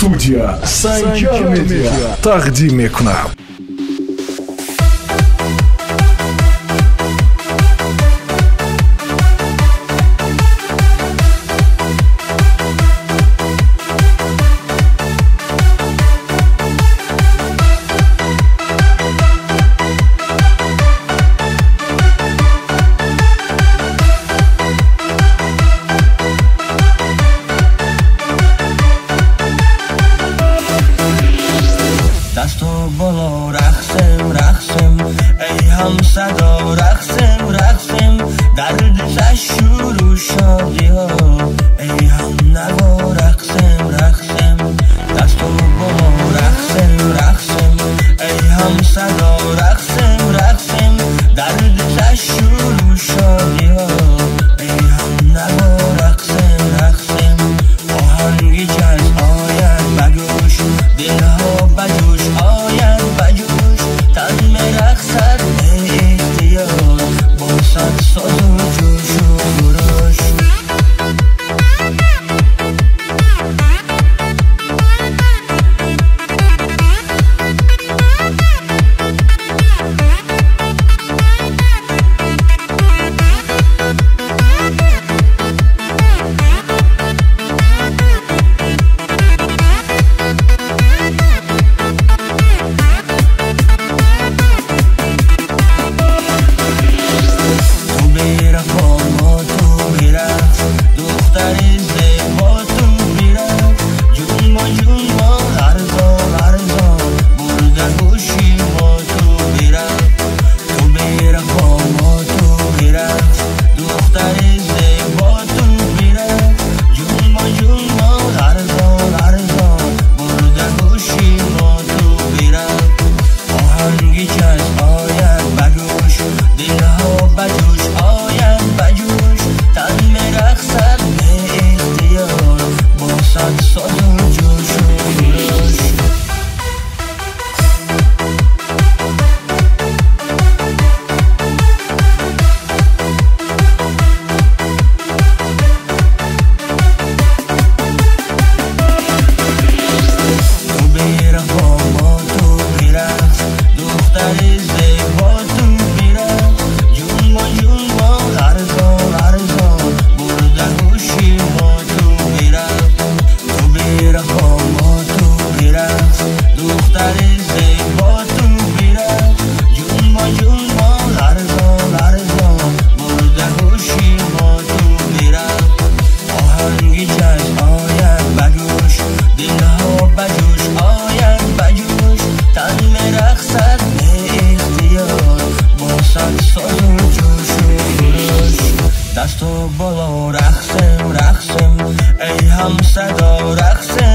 студия Санчар Медиа тақдим мекунад. دست و بالا رقصم رقصم ای هم صدا رقصم رقصم دردش شروع شادی ها ای هم نوا رقصم رقصم دست و بالا رقصم رقصم ای هم صدا رقصم رقصم دردش شروع شادی ها ای هم نوا رقصم رقصم آهنگی جز آید بگوش دلها بجوش آید بجوش تن مرقصد به اختیار با صد ساز و جوش و خروش دست و بالا رقصم رقصم ای هم صدا رقصم